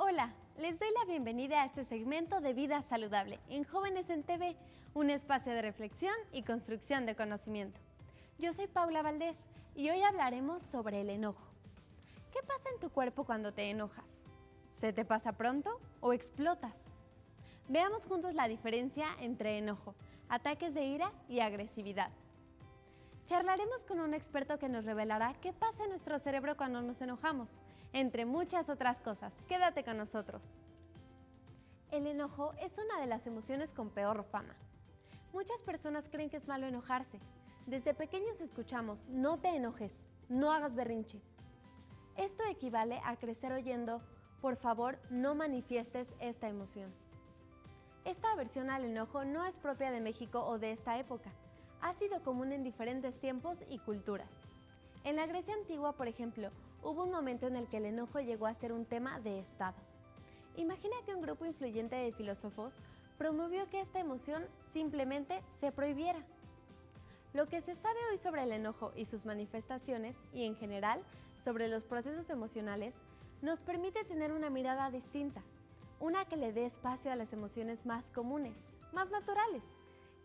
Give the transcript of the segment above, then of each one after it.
Hola, les doy la bienvenida a este segmento de Vida Saludable en Jóvenes en TV, un espacio de reflexión y construcción de conocimiento. Yo soy Paula Valdés y hoy hablaremos sobre el enojo. ¿Qué pasa en tu cuerpo cuando te enojas? ¿Se te pasa pronto o explotas? Veamos juntos la diferencia entre enojo, ataques de ira y agresividad. Charlaremos con un experto que nos revelará qué pasa en nuestro cerebro cuando nos enojamos, entre muchas otras cosas. Quédate con nosotros. El enojo es una de las emociones con peor fama. Muchas personas creen que es malo enojarse. Desde pequeños escuchamos, no te enojes, no hagas berrinche. Esto equivale a crecer oyendo, por favor, no manifiestes esta emoción. Esta aversión al enojo no es propia de México o de esta época. Ha sido común en diferentes tiempos y culturas. En la Grecia antigua, por ejemplo, hubo un momento en el que el enojo llegó a ser un tema de Estado. Imagina que un grupo influyente de filósofos promovió que esta emoción simplemente se prohibiera. Lo que se sabe hoy sobre el enojo y sus manifestaciones, y en general sobre los procesos emocionales, nos permite tener una mirada distinta, una que le dé espacio a las emociones más comunes, más naturales,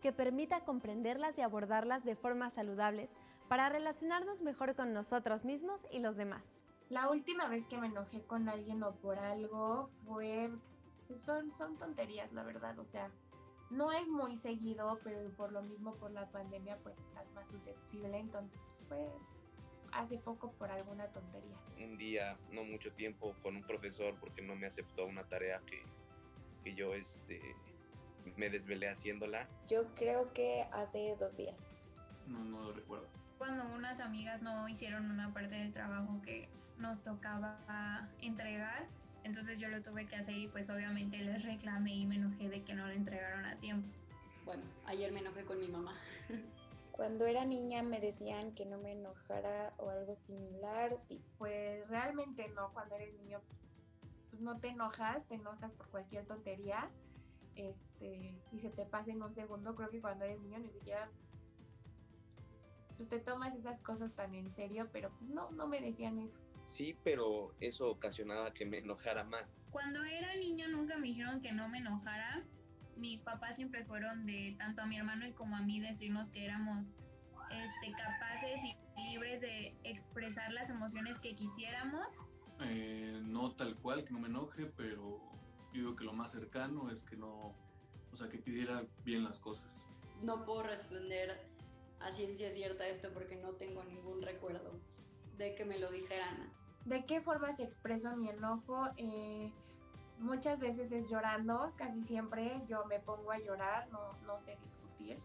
que permita comprenderlas y abordarlas de formas saludables para relacionarnos mejor con nosotros mismos y los demás. La última vez que me enojé con alguien o por algo son tonterías, la verdad, o sea, no es muy seguido, pero por lo mismo, por la pandemia, pues estás más susceptible, entonces pues fue hace poco por alguna tontería. Un día, no mucho tiempo, con un profesor porque no me aceptó una tarea que yo me desvelé haciéndola. Yo creo que hace 2 días. No lo recuerdo. Cuando unas amigas no hicieron una parte del trabajo que nos tocaba entregar, entonces yo lo tuve que hacer y pues obviamente les reclamé y me enojé de que no lo entregaron a tiempo. Bueno, ayer me enojé con mi mamá. Cuando era niña me decían que no me enojara o algo similar, sí. Pues realmente no, cuando eres niño pues no te enojas por cualquier tontería y se te pasa en un segundo. Creo que cuando eres niño ni siquiera pues te tomas esas cosas tan en serio, pero pues no me decían eso. Sí, pero eso ocasionaba que me enojara más. Cuando era niño nunca me dijeron que no me enojara. Mis papás siempre fueron de tanto a mi hermano y como a mí decirnos que éramos capaces y libres de expresar las emociones que quisiéramos. No tal cual, que no me enoje, pero yo digo que lo más cercano es que no, que pidiera bien las cosas. No puedo responder a ciencia cierta esto porque no tengo ningún recuerdo de que me lo dijeran. ¿De qué forma se expreso mi enojo? Muchas veces es llorando, casi siempre yo me pongo a llorar, no sé discutir.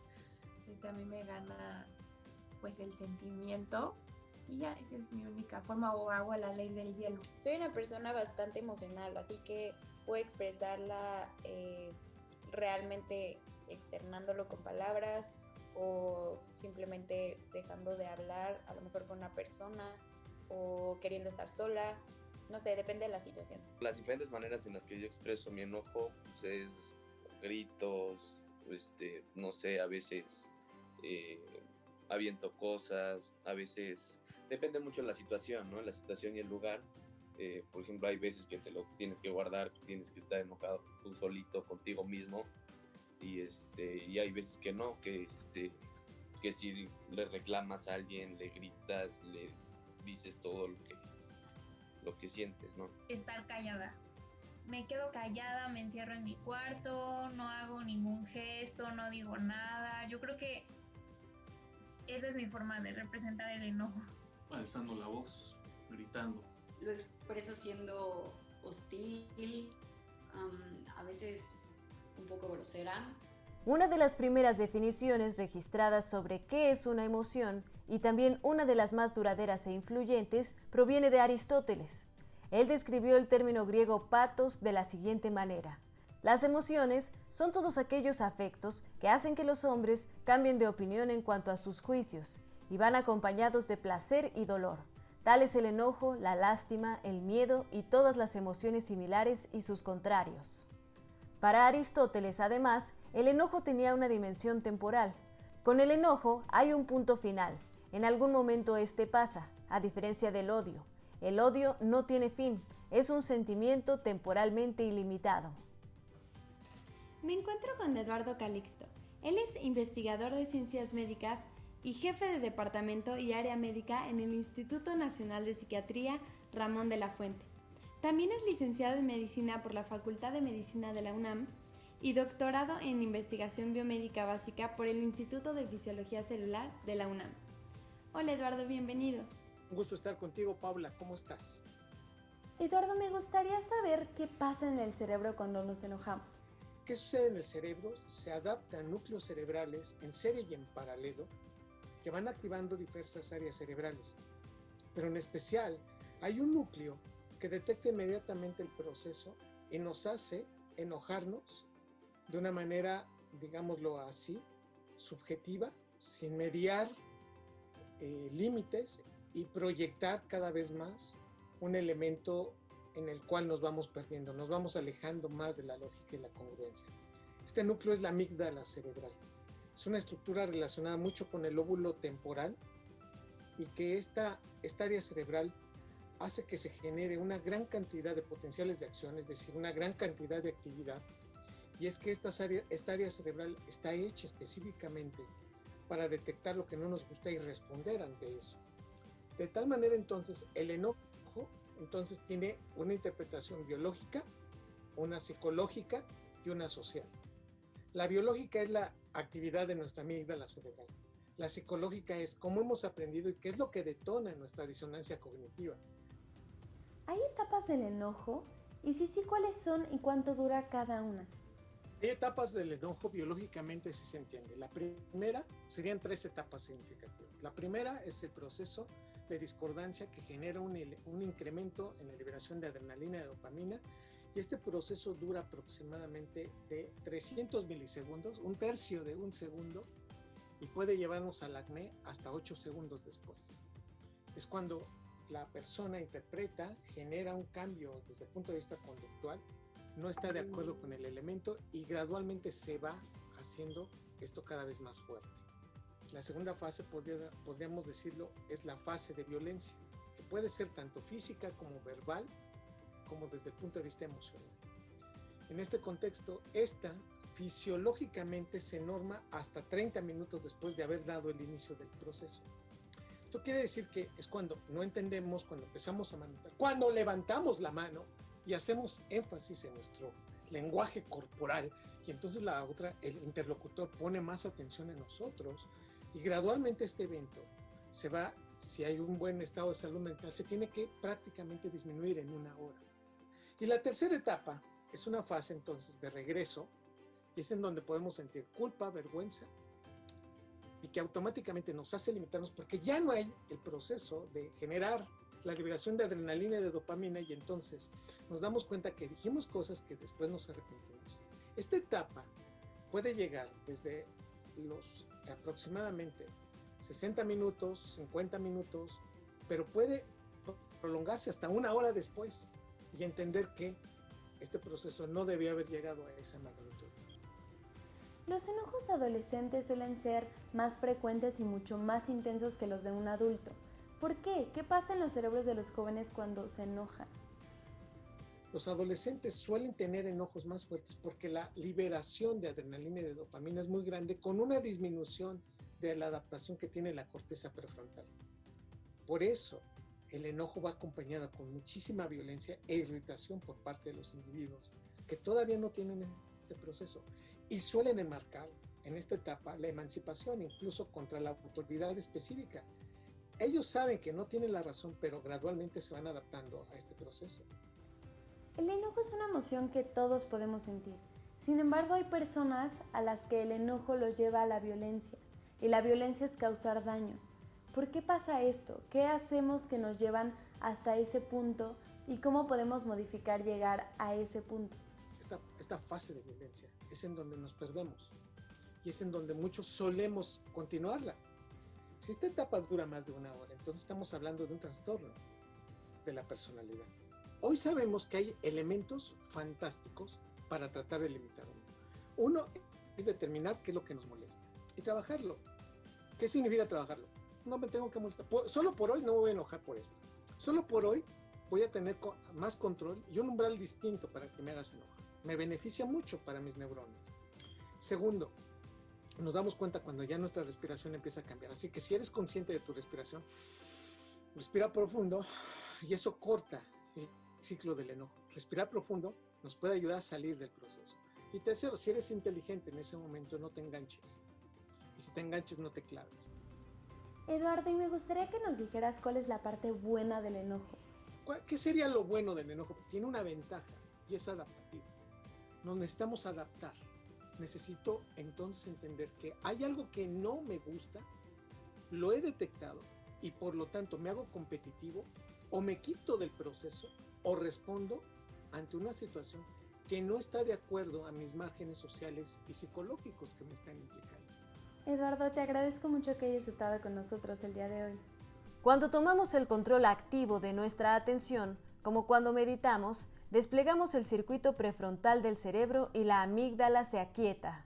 A mí me gana pues el sentimiento y ya, esa es mi única forma, o hago la ley del hielo. Soy una persona bastante emocional, así que puedo expresarla realmente externándolo con palabras o simplemente dejando de hablar, a lo mejor con una persona o queriendo estar sola. No sé, depende de la situación. Las diferentes maneras en las que yo expreso mi enojo pues, es gritos, no sé, a veces aviento cosas, a veces depende mucho de la situación, ¿no? La situación y el lugar. Por ejemplo, hay veces que te lo tienes que guardar, tienes que estar enojado tú solito contigo mismo y hay veces que no, que si le reclamas a alguien, le gritas, le dices todo lo que sientes, ¿no? Estar callada. Me quedo callada, me encierro en mi cuarto, no hago ningún gesto, no digo nada. Yo creo que esa es mi forma de representar el enojo. Alzando la voz, gritando. Lo expreso siendo hostil, a veces un poco grosera. Una de las primeras definiciones registradas sobre qué es una emoción y también una de las más duraderas e influyentes proviene de Aristóteles. Él describió el término griego pathos de la siguiente manera: las emociones son todos aquellos afectos que hacen que los hombres cambien de opinión en cuanto a sus juicios y van acompañados de placer y dolor. Tal es el enojo, la lástima, el miedo y todas las emociones similares y sus contrarios. Para Aristóteles, además, el enojo tenía una dimensión temporal. Con el enojo hay un punto final. En algún momento este pasa, a diferencia del odio. El odio no tiene fin, es un sentimiento temporalmente ilimitado. Me encuentro con Eduardo Calixto. Él es investigador de ciencias médicas y jefe de departamento y área médica en el Instituto Nacional de Psiquiatría Ramón de la Fuente. También es licenciado en Medicina por la Facultad de Medicina de la UNAM y doctorado en Investigación Biomédica Básica por el Instituto de Fisiología Celular de la UNAM. Hola Eduardo, bienvenido. Un gusto estar contigo, Paula. ¿Cómo estás? Eduardo, me gustaría saber qué pasa en el cerebro cuando nos enojamos. ¿Qué sucede en el cerebro? Se adaptan núcleos cerebrales en serie y en paralelo que van activando diversas áreas cerebrales. Pero en especial, hay un núcleo que detecta inmediatamente el proceso y nos hace enojarnos de una manera, digámoslo así, subjetiva, sin mediar límites y proyectar cada vez más un elemento en el cual nos vamos perdiendo, nos vamos alejando más de la lógica y la congruencia. Este núcleo es la amígdala cerebral. Es una estructura relacionada mucho con el lóbulo temporal y que esta área cerebral hace que se genere una gran cantidad de potenciales de acción, es decir, una gran cantidad de actividad. Y es que esta área cerebral está hecha específicamente para detectar lo que no nos gusta y responder ante eso. De tal manera entonces el enojo entonces tiene una interpretación biológica, una psicológica y una social. La biológica es la actividad de nuestra amígdala cerebral. La psicológica es cómo hemos aprendido y qué es lo que detona nuestra disonancia cognitiva. ¿Hay etapas del enojo? Y si sí, ¿cuáles son y cuánto dura cada una? Hay etapas del enojo biológicamente, si se entiende. La primera serían 3 etapas significativas. La primera es el proceso de discordancia que genera un incremento en la liberación de adrenalina y de dopamina, y este proceso dura aproximadamente de 300 milisegundos, un tercio de un segundo, y puede llevarnos al acné hasta 8 segundos después. Es cuando la persona interpreta, genera un cambio desde el punto de vista conductual, no está de acuerdo con el elemento y gradualmente se va haciendo esto cada vez más fuerte. La segunda fase, podríamos decirlo, es la fase de violencia, que puede ser tanto física como verbal, como desde el punto de vista emocional. En este contexto, esta fisiológicamente se norma hasta 30 minutos después de haber dado el inicio del proceso. Esto quiere decir que es cuando no entendemos, cuando empezamos a manipular, cuando levantamos la mano y hacemos énfasis en nuestro lenguaje corporal, y entonces el interlocutor pone más atención en nosotros, y gradualmente este evento se va, si hay un buen estado de salud mental, se tiene que prácticamente disminuir en 1 hora. Y la tercera etapa es una fase entonces de regreso, y es en donde podemos sentir culpa, vergüenza, y que automáticamente nos hace limitarnos porque ya no hay el proceso de generar la liberación de adrenalina y de dopamina, y entonces nos damos cuenta que dijimos cosas que después nos arrepentimos. Esta etapa puede llegar desde los aproximadamente 60 minutos, 50 minutos, pero puede prolongarse hasta 1 hora después y entender que este proceso no debía haber llegado a esa magnitud. Los enojos adolescentes suelen ser más frecuentes y mucho más intensos que los de un adulto. ¿Por qué? ¿Qué pasa en los cerebros de los jóvenes cuando se enojan? Los adolescentes suelen tener enojos más fuertes porque la liberación de adrenalina y de dopamina es muy grande, con una disminución de la adaptación que tiene la corteza prefrontal. Por eso, el enojo va acompañado con muchísima violencia e irritación por parte de los individuos que todavía no tienen este proceso y suelen enmarcar en esta etapa la emancipación, incluso contra la autoridad específica. Ellos saben que no tienen la razón, pero gradualmente se van adaptando a este proceso. El enojo es una emoción que todos podemos sentir. Sin embargo, hay personas a las que el enojo los lleva a la violencia, y la violencia es causar daño. ¿Por qué pasa esto? ¿Qué hacemos que nos llevan hasta ese punto? ¿Y cómo podemos modificar llegar a ese punto? Esta fase de violencia es en donde nos perdemos, y es en donde muchos solemos continuarla. Si esta etapa dura más de 1 hora, entonces estamos hablando de un trastorno de la personalidad. Hoy sabemos que hay elementos fantásticos para tratar de limitarlo. Uno es determinar qué es lo que nos molesta y trabajarlo. ¿Qué significa trabajarlo? No me tengo que molestar. Solo por hoy no me voy a enojar por esto. Solo por hoy voy a tener más control y un umbral distinto para que me hagas enojar. Me beneficia mucho para mis neuronas. Segundo, nos damos cuenta cuando ya nuestra respiración empieza a cambiar. Así que si eres consciente de tu respiración, respira profundo y eso corta el ciclo del enojo. Respirar profundo nos puede ayudar a salir del proceso. Y tercero, si eres inteligente en ese momento, no te enganches. Y si te enganches, no te claves. Eduardo, y me gustaría que nos dijeras cuál es la parte buena del enojo. ¿Qué sería lo bueno del enojo? Tiene una ventaja y es adaptativo. Nos necesitamos adaptar. Necesito entonces entender que hay algo que no me gusta, lo he detectado y por lo tanto me hago competitivo o me quito del proceso o respondo ante una situación que no está de acuerdo a mis márgenes sociales y psicológicos que me están implicando. Eduardo, te agradezco mucho que hayas estado con nosotros el día de hoy. Cuando tomamos el control activo de nuestra atención, como cuando meditamos, desplegamos el circuito prefrontal del cerebro y la amígdala se aquieta.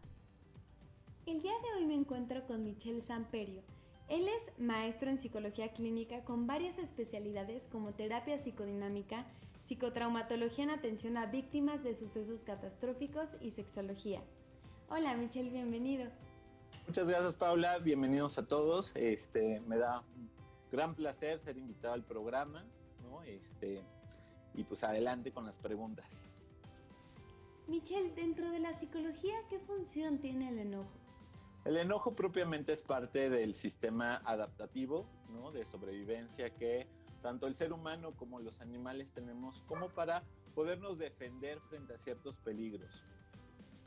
El día de hoy me encuentro con Michel Samperio. Él es maestro en psicología clínica con varias especialidades como terapia psicodinámica, psicotraumatología en atención a víctimas de sucesos catastróficos y sexología. Hola Michel, bienvenido. Muchas gracias, Paula. Bienvenidos a todos. Me da un gran placer ser invitado al programa, ¿no? Y pues adelante con las preguntas. Michel, dentro de la psicología, ¿qué función tiene el enojo? El enojo propiamente es parte del sistema adaptativo, ¿no? De sobrevivencia que tanto el ser humano como los animales tenemos como para podernos defender frente a ciertos peligros.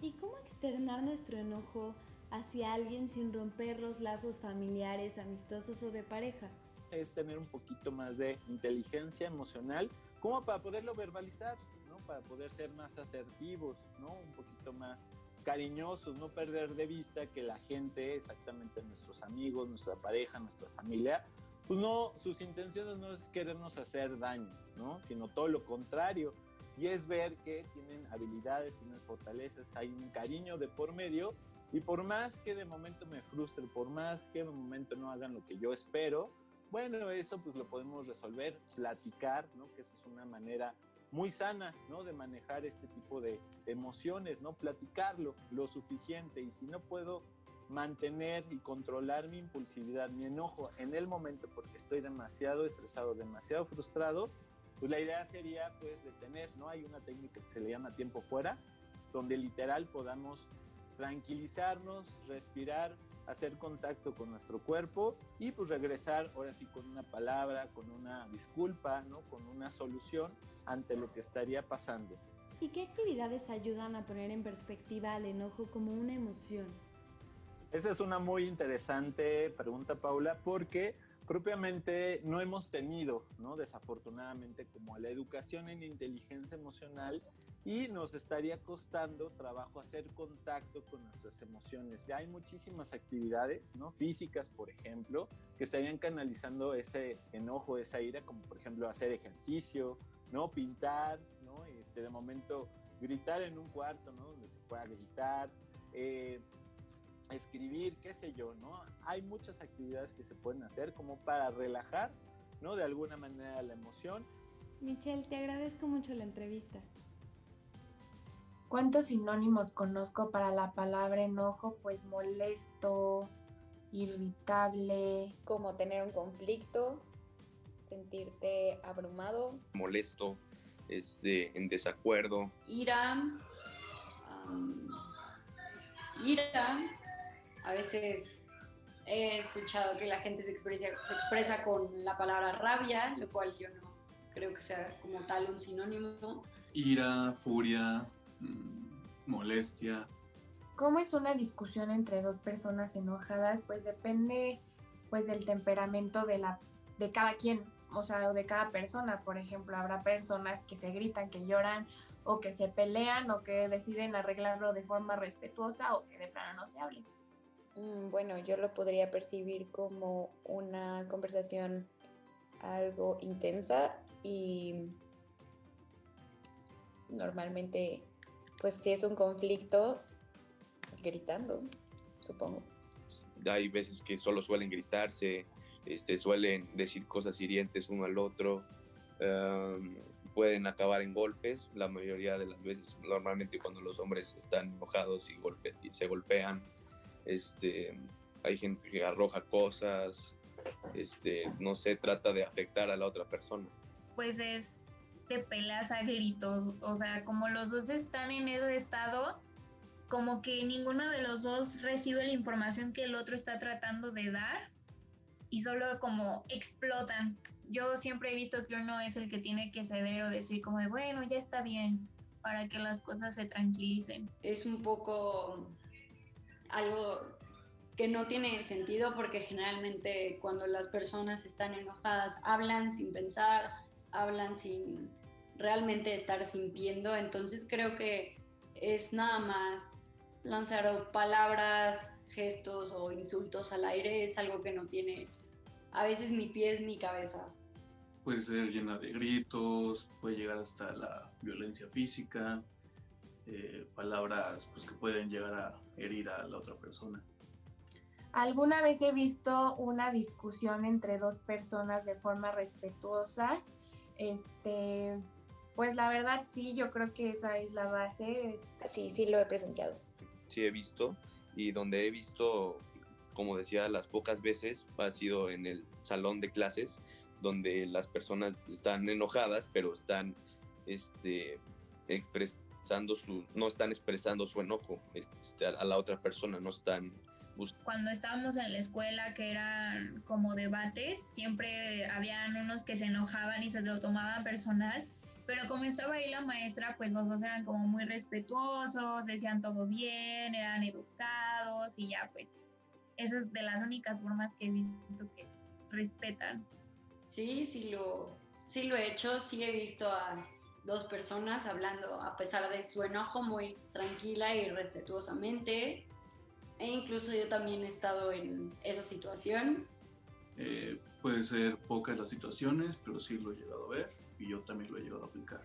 ¿Y cómo externar nuestro enojo hacia alguien sin romper los lazos familiares, amistosos o de pareja? Es tener un poquito más de inteligencia emocional como para poderlo verbalizar, ¿no? Para poder ser más asertivos, ¿no? Un poquito más cariñosos, no perder de vista que la gente, exactamente nuestros amigos, nuestra pareja, nuestra familia, pues no, sus intenciones no es querernos hacer daño, ¿no? Sino todo lo contrario, y es ver que tienen habilidades, tienen fortalezas, hay un cariño de por medio, y por más que de momento me frustre, por más que de momento no hagan lo que yo espero, bueno, eso pues lo podemos resolver, platicar, ¿no? Que esa es una manera muy sana, ¿no? De manejar este tipo de emociones, ¿no? Platicarlo lo suficiente, y si no puedo mantener y controlar mi impulsividad, mi enojo en el momento porque estoy demasiado estresado, demasiado frustrado, pues la idea sería pues detener, ¿no? Hay una técnica que se le llama tiempo fuera, donde literal podamos tranquilizarnos, respirar, hacer contacto con nuestro cuerpo y pues regresar ahora sí con una palabra, con una disculpa, ¿no? Con una solución ante lo que estaría pasando. ¿Y qué actividades ayudan a poner en perspectiva al enojo como una emoción? Esa es una muy interesante pregunta, Paula, porque propiamente no hemos tenido, ¿no? Desafortunadamente, como la educación en inteligencia emocional, y nos estaría costando trabajo hacer contacto con nuestras emociones. Ya hay muchísimas actividades, ¿no? Físicas, por ejemplo, que estarían canalizando ese enojo, esa ira, como por ejemplo hacer ejercicio, ¿no? Pintar, ¿no? De momento gritar en un cuarto, ¿no? Donde se pueda gritar, escribir, qué sé yo, ¿no? Hay muchas actividades que se pueden hacer como para relajar, ¿no? De alguna manera la emoción. Michel, te agradezco mucho la entrevista. ¿Cuántos sinónimos conozco para la palabra enojo? Pues molesto, irritable. Como tener un conflicto, sentirte abrumado. Molesto, en desacuerdo. Ira, a veces he escuchado que la gente se expresa con la palabra rabia, lo cual yo no creo que sea como tal un sinónimo. Ira, furia, molestia. ¿Cómo es una discusión entre dos personas enojadas? Pues depende pues del temperamento de cada quien, o sea, de cada persona. Por ejemplo, habrá personas que se gritan, que lloran, o que se pelean, o que deciden arreglarlo de forma respetuosa, o que de plano no se hablen. Bueno, yo lo podría percibir como una conversación algo intensa, y normalmente, pues si es un conflicto, gritando, supongo. Hay veces que solo suelen gritarse, suelen decir cosas hirientes uno al otro, pueden acabar en golpes, la mayoría de las veces, normalmente cuando los hombres están enojados y se golpean, hay gente que arroja cosas, no se trata de afectar a la otra persona. Pues es de peleas a gritos, o sea, como los dos están en ese estado, como que ninguno de los dos recibe la información que el otro está tratando de dar y solo como explotan. Yo siempre he visto que uno es el que tiene que ceder o decir como de, bueno, ya está bien, para que las cosas se tranquilicen. Es un poco algo que no tiene sentido porque generalmente cuando las personas están enojadas hablan sin pensar, hablan sin realmente estar sintiendo, entonces creo que es nada más lanzar palabras, gestos o insultos al aire, es algo que no tiene a veces ni pies ni cabeza. Puede ser llena de gritos, puede llegar hasta la violencia física, palabras pues, que pueden llegar a herir a la otra persona. Alguna vez he visto una discusión entre dos personas de forma respetuosa. Pues la verdad sí, yo creo que esa es la base. Sí lo he presenciado. Sí he visto, y donde he visto, como decía, las pocas veces ha sido en el salón de clases, donde las personas están enojadas, pero están no están expresando su enojo a la otra persona, no están cuando estábamos en la escuela, que eran como debates, siempre habían unos que se enojaban y se lo tomaban personal, pero como estaba ahí la maestra, pues los dos eran como muy respetuosos, decían todo bien, eran educados y ya pues esa es de las únicas formas que he visto que respetan. Sí lo he hecho, sí he visto a dos personas hablando a pesar de su enojo muy tranquila y respetuosamente. E incluso yo también he estado en esa situación. Puede ser pocas las situaciones, pero sí lo he llegado a ver y yo también lo he llegado a aplicar.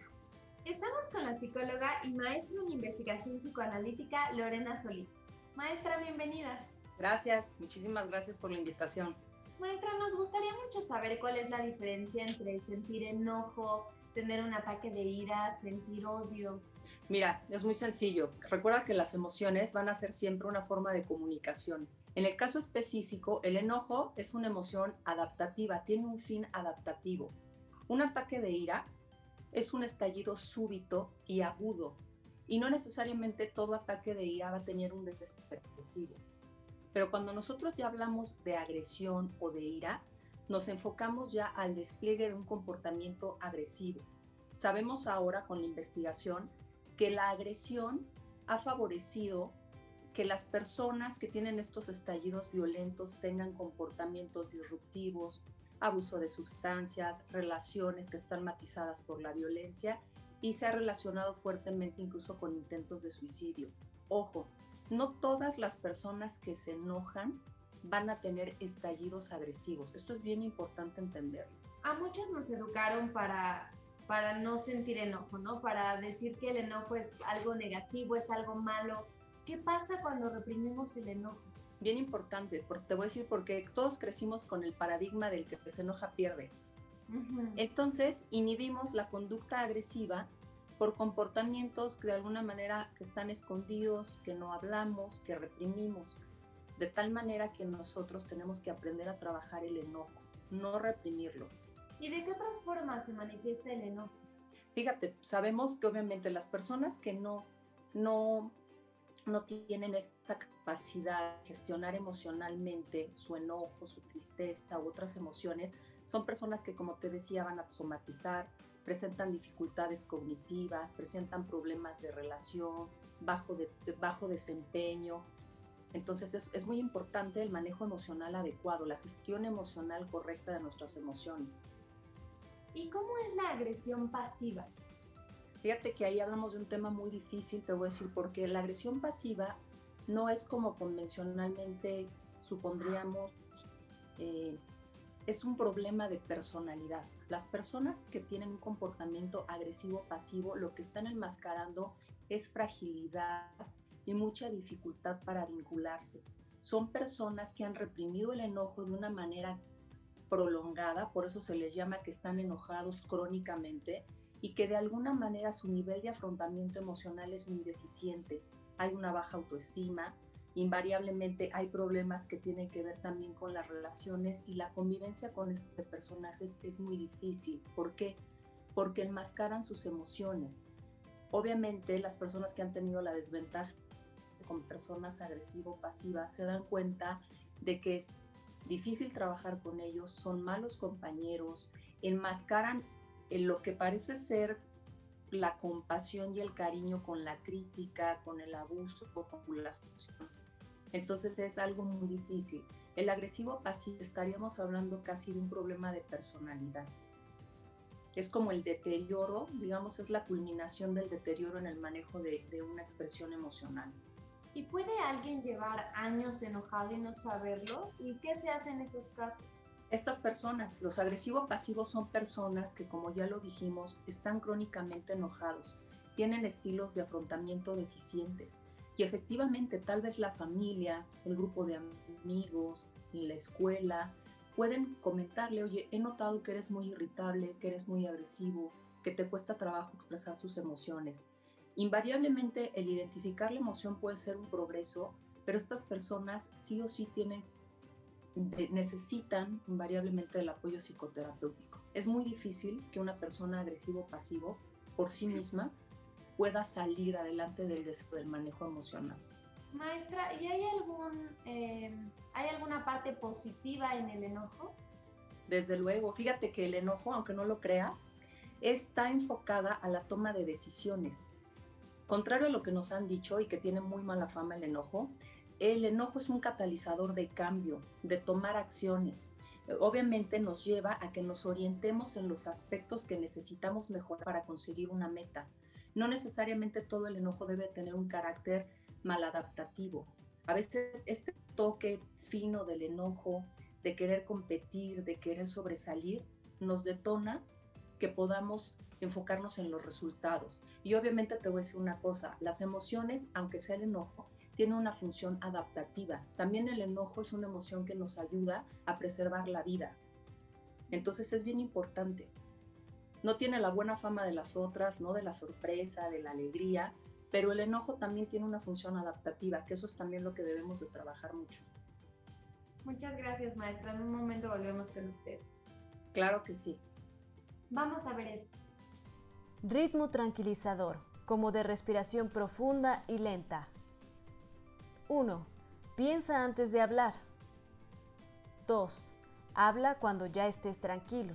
Estamos con la psicóloga y maestra en investigación psicoanalítica Lorena Solís. Maestra, bienvenida. Gracias, muchísimas gracias por la invitación. Maestra, nos gustaría mucho saber cuál es la diferencia entre sentir enojo, tener un ataque de ira, sentir odio. Mira, es muy sencillo. Recuerda que las emociones van a ser siempre una forma de comunicación. En el caso específico, el enojo es una emoción adaptativa, tiene un fin adaptativo. Un ataque de ira es un estallido súbito y agudo, y no necesariamente todo ataque de ira va a tener un despertar expresivo. Pero cuando nosotros ya hablamos de agresión o de ira, nos enfocamos ya al despliegue de un comportamiento agresivo. Sabemos ahora con la investigación que la agresión ha favorecido que las personas que tienen estos estallidos violentos tengan comportamientos disruptivos, abuso de sustancias, relaciones que están matizadas por la violencia y se ha relacionado fuertemente incluso con intentos de suicidio. Ojo, no todas las personas que se enojan van a tener estallidos agresivos. Esto es bien importante entenderlo. A muchos nos educaron para no sentir enojo, ¿no? Para decir que el enojo es algo negativo, es algo malo. ¿Qué pasa cuando reprimimos el enojo? Bien importante, te voy a decir porque todos crecimos con el paradigma del que se enoja pierde. Entonces, inhibimos la conducta agresiva por comportamientos que de alguna manera que están escondidos, que no hablamos, que reprimimos, de tal manera que nosotros tenemos que aprender a trabajar el enojo, no reprimirlo. ¿Y de qué otras formas se manifiesta el enojo? Fíjate, sabemos que obviamente las personas que no tienen esta capacidad de gestionar emocionalmente su enojo, su tristeza u otras emociones, son personas que, como te decía, van a somatizar, presentan dificultades cognitivas, presentan problemas de relación, bajo desempeño. Entonces es muy importante el manejo emocional adecuado, la gestión emocional correcta de nuestras emociones. ¿Y cómo es la agresión pasiva? Fíjate que ahí hablamos de un tema muy difícil, te voy a decir, porque la agresión pasiva no es como convencionalmente supondríamos, es un problema de personalidad. Las personas que tienen un comportamiento agresivo pasivo lo que están enmascarando es fragilidad y mucha dificultad para vincularse. Son personas que han reprimido el enojo de una manera prolongada, por eso se les llama que están enojados crónicamente y que de alguna manera su nivel de afrontamiento emocional es muy deficiente. Hay una baja autoestima, invariablemente hay problemas que tienen que ver también con las relaciones y la convivencia con este personaje es muy difícil. ¿Por qué? Porque enmascaran sus emociones. Obviamente las personas que han tenido la desventaja con personas agresivo-pasivas se dan cuenta de que es difícil trabajar con ellos, son malos compañeros, enmascaran lo que parece ser la compasión y el cariño con la crítica, con el abuso o con la manipulación. Entonces es algo muy difícil. El agresivo pasivo estaríamos hablando casi de un problema de personalidad. Es como el deterioro, digamos, es la culminación del deterioro en el manejo de una expresión emocional. ¿Y puede alguien llevar años enojado y no saberlo? ¿Y qué se hace en esos casos? Estas personas, los agresivos-pasivos, son personas que, como ya lo dijimos, están crónicamente enojados, tienen estilos de afrontamiento deficientes y efectivamente tal vez la familia, el grupo de amigos, la escuela, pueden comentarle, oye, he notado que eres muy irritable, que eres muy agresivo, que te cuesta trabajo expresar sus emociones. Invariablemente el identificar la emoción puede ser un progreso, pero estas personas sí o sí necesitan invariablemente el apoyo psicoterapéutico. Es muy difícil que una persona agresivo-pasivo por sí misma pueda salir adelante del manejo emocional. Maestra, ¿y hay alguna parte positiva en el enojo? Desde luego, fíjate que el enojo, aunque no lo creas, está enfocada a la toma de decisiones. Contrario a lo que nos han dicho y que tiene muy mala fama el enojo es un catalizador de cambio, de tomar acciones. Obviamente nos lleva a que nos orientemos en los aspectos que necesitamos mejorar para conseguir una meta. No necesariamente todo el enojo debe tener un carácter maladaptativo. A veces este toque fino del enojo, de querer competir, de querer sobresalir, nos detona que podamos enfocarnos en los resultados. Y obviamente te voy a decir una cosa, las emociones, aunque sea el enojo, tienen una función adaptativa. También el enojo es una emoción que nos ayuda a preservar la vida. Entonces es bien importante. No tiene la buena fama de las otras, no de la sorpresa, de la alegría, pero el enojo también tiene una función adaptativa, que eso es también lo que debemos de trabajar mucho. Muchas gracias, maestra. En un momento volvemos con usted. Claro que sí. Vamos a ver esto. Ritmo tranquilizador, como de respiración profunda y lenta. 1. Piensa antes de hablar. 2. Habla cuando ya estés tranquilo.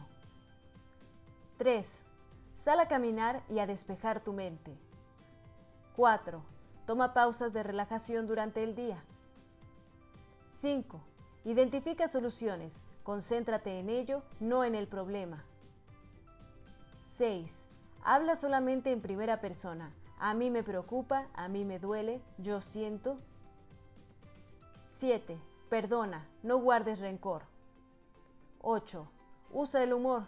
3. Sal a caminar y a despejar tu mente. 4. Toma pausas de relajación durante el día. 5. Identifica soluciones. Concéntrate en ello, no en el problema. 6. Habla solamente en primera persona. A mí me preocupa, a mí me duele, yo siento. 7. Perdona, no guardes rencor. 8. Usa el humor.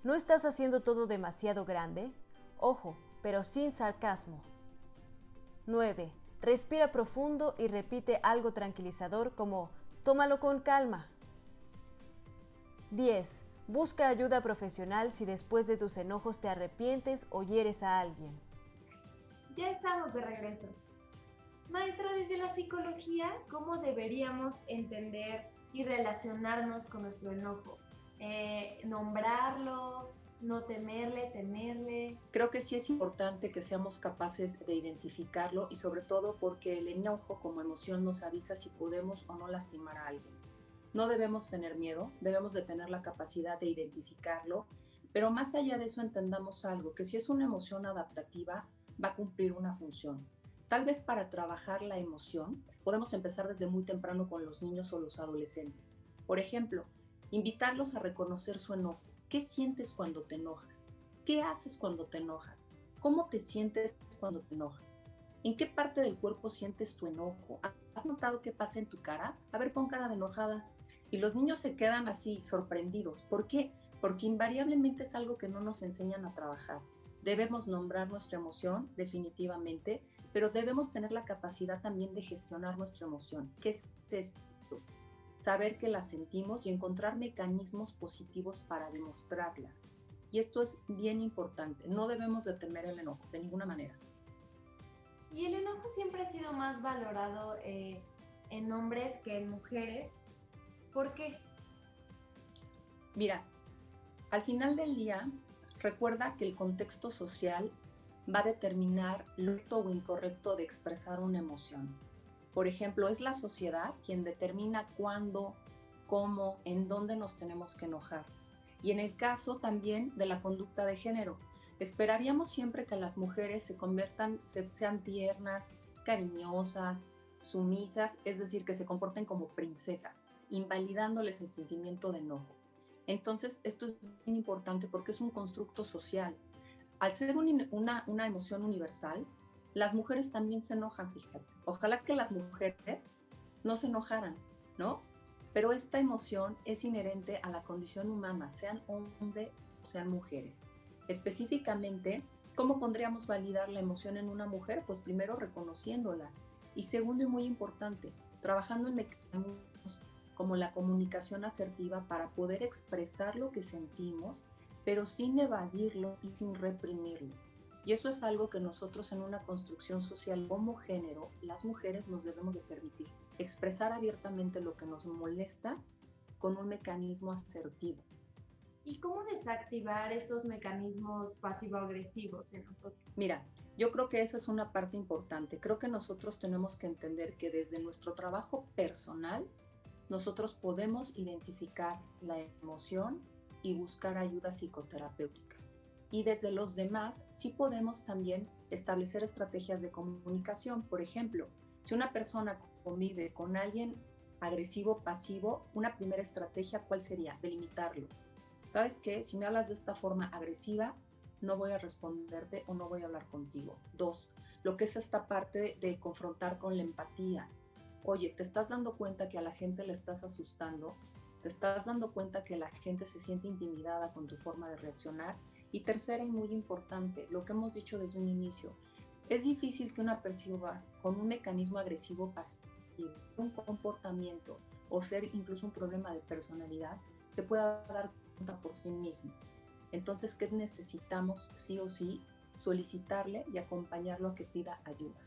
¿No estás haciendo todo demasiado grande? Ojo, pero sin sarcasmo. 9. Respira profundo y repite algo tranquilizador como tómalo con calma. 10. Busca ayuda profesional si después de tus enojos te arrepientes o hieres a alguien. Ya estamos de regreso. Maestra, desde la psicología, ¿cómo deberíamos entender y relacionarnos con nuestro enojo? ¿Nombrarlo? ¿No temerle, temerle? Creo que sí es importante que seamos capaces de identificarlo y sobre todo porque el enojo como emoción nos avisa si podemos o no lastimar a alguien. No debemos tener miedo, debemos de tener la capacidad de identificarlo, pero más allá de eso entendamos algo, que si es una emoción adaptativa, va a cumplir una función. Tal vez para trabajar la emoción, podemos empezar desde muy temprano con los niños o los adolescentes. Por ejemplo, invitarlos a reconocer su enojo. ¿Qué sientes cuando te enojas? ¿Qué haces cuando te enojas? ¿Cómo te sientes cuando te enojas? ¿En qué parte del cuerpo sientes tu enojo? ¿Has notado qué pasa en tu cara? A ver, pon cara de enojada. Y los niños se quedan así, sorprendidos. ¿Por qué? Porque invariablemente es algo que no nos enseñan a trabajar. Debemos nombrar nuestra emoción, definitivamente, pero debemos tener la capacidad también de gestionar nuestra emoción. ¿Qué es esto? saber que las sentimos y encontrar mecanismos positivos para demostrarlas. Y esto es bien importante, no debemos de temer el enojo, de ninguna manera. Y el enojo siempre ha sido más valorado en hombres que en mujeres. ¿Por qué? Mira, al final del día, recuerda que el contexto social va a determinar lo correcto o incorrecto de expresar una emoción. Por ejemplo, es la sociedad quien determina cuándo, cómo, en dónde nos tenemos que enojar. Y en el caso también de la conducta de género, esperaríamos siempre que las mujeres sean tiernas, cariñosas, sumisas, es decir, que se comporten como princesas, invalidándoles el sentimiento de enojo. Entonces, esto es bien importante porque es un constructo social. Al ser una emoción universal, las mujeres también se enojan, fíjate. Ojalá que las mujeres no se enojaran, ¿no? Pero esta emoción es inherente a la condición humana, sean hombres o sean mujeres. Específicamente, ¿cómo podríamos validar la emoción en una mujer? Pues primero reconociéndola. Y segundo y muy importante, trabajando en mecanismos como la comunicación asertiva para poder expresar lo que sentimos, pero sin evadirlo y sin reprimirlo. Y eso es algo que nosotros en una construcción social como género, las mujeres nos debemos de permitir. Expresar abiertamente lo que nos molesta con un mecanismo asertivo. ¿Y cómo desactivar estos mecanismos pasivo-agresivos en nosotros? Mira, yo creo que esa es una parte importante. Creo que nosotros tenemos que entender que desde nuestro trabajo personal, nosotros podemos identificar la emoción y buscar ayuda psicoterapéutica. Y desde los demás sí podemos también establecer estrategias de comunicación. Por ejemplo, si una persona convive con alguien agresivo, pasivo, una primera estrategia, ¿cuál sería? Delimitarlo. ¿Sabes qué? Si me hablas de esta forma agresiva, no voy a responderte o no voy a hablar contigo. 2, lo que es esta parte de confrontar con la empatía. Oye, ¿te estás dando cuenta que a la gente le estás asustando? ¿Te estás dando cuenta que la gente se siente intimidada con tu forma de reaccionar? Y tercera y muy importante, lo que hemos dicho desde un inicio, es difícil que una persona con un mecanismo agresivo pasivo, un comportamiento o ser incluso un problema de personalidad, se pueda dar cuenta por sí mismo. Entonces, ¿qué necesitamos sí o sí? Solicitarle y acompañarlo a que pida ayuda.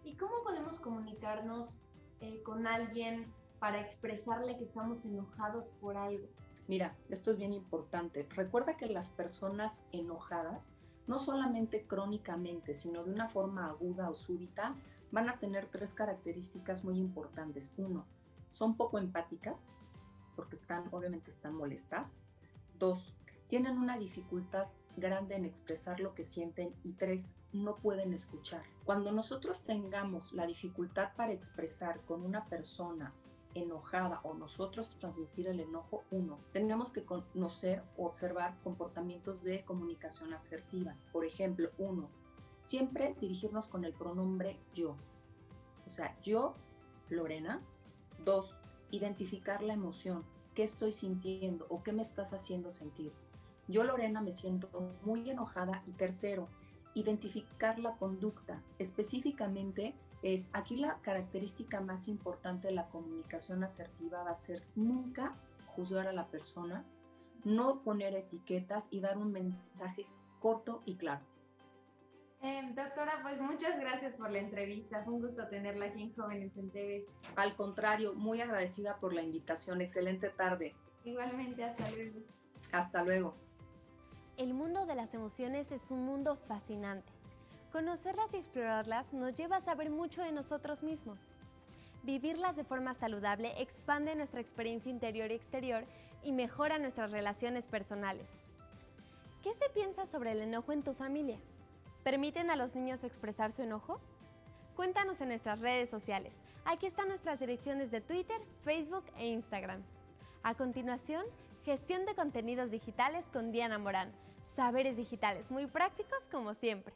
¿Y cómo podemos comunicarnos con alguien para expresarle que estamos enojados por algo? Mira, esto es bien importante. Recuerda que las personas enojadas, no solamente crónicamente, sino de una forma aguda o súbita, van a tener 3 características muy importantes. 1, son poco empáticas, porque obviamente están molestas. 2, tienen una dificultad grande en expresar lo que sienten. Y 3, no pueden escuchar. Cuando nosotros tengamos la dificultad para expresar con una persona enojada o nosotros transmitir el enojo, 1, tenemos que conocer o observar comportamientos de comunicación asertiva. Por ejemplo, 1, siempre dirigirnos con el pronombre yo. O sea, yo, Lorena. 2, identificar la emoción. ¿Qué estoy sintiendo o qué me estás haciendo sentir? Yo, Lorena, me siento muy enojada. Y 3, identificar la conducta. Específicamente, aquí la característica más importante de la comunicación asertiva va a ser nunca juzgar a la persona, no poner etiquetas y dar un mensaje corto y claro. Doctora, pues muchas gracias por la entrevista. Fue un gusto tenerla aquí en Jóvenes en TV. Al contrario, muy agradecida por la invitación. Excelente tarde. Igualmente, hasta luego. Hasta luego. El mundo de las emociones es un mundo fascinante. Conocerlas y explorarlas nos lleva a saber mucho de nosotros mismos. Vivirlas de forma saludable expande nuestra experiencia interior y exterior y mejora nuestras relaciones personales. ¿Qué se piensa sobre el enojo en tu familia? ¿Permiten a los niños expresar su enojo? Cuéntanos en nuestras redes sociales. Aquí están nuestras direcciones de Twitter, Facebook e Instagram. A continuación, gestión de contenidos digitales con Diana Morán. Saberes digitales muy prácticos como siempre.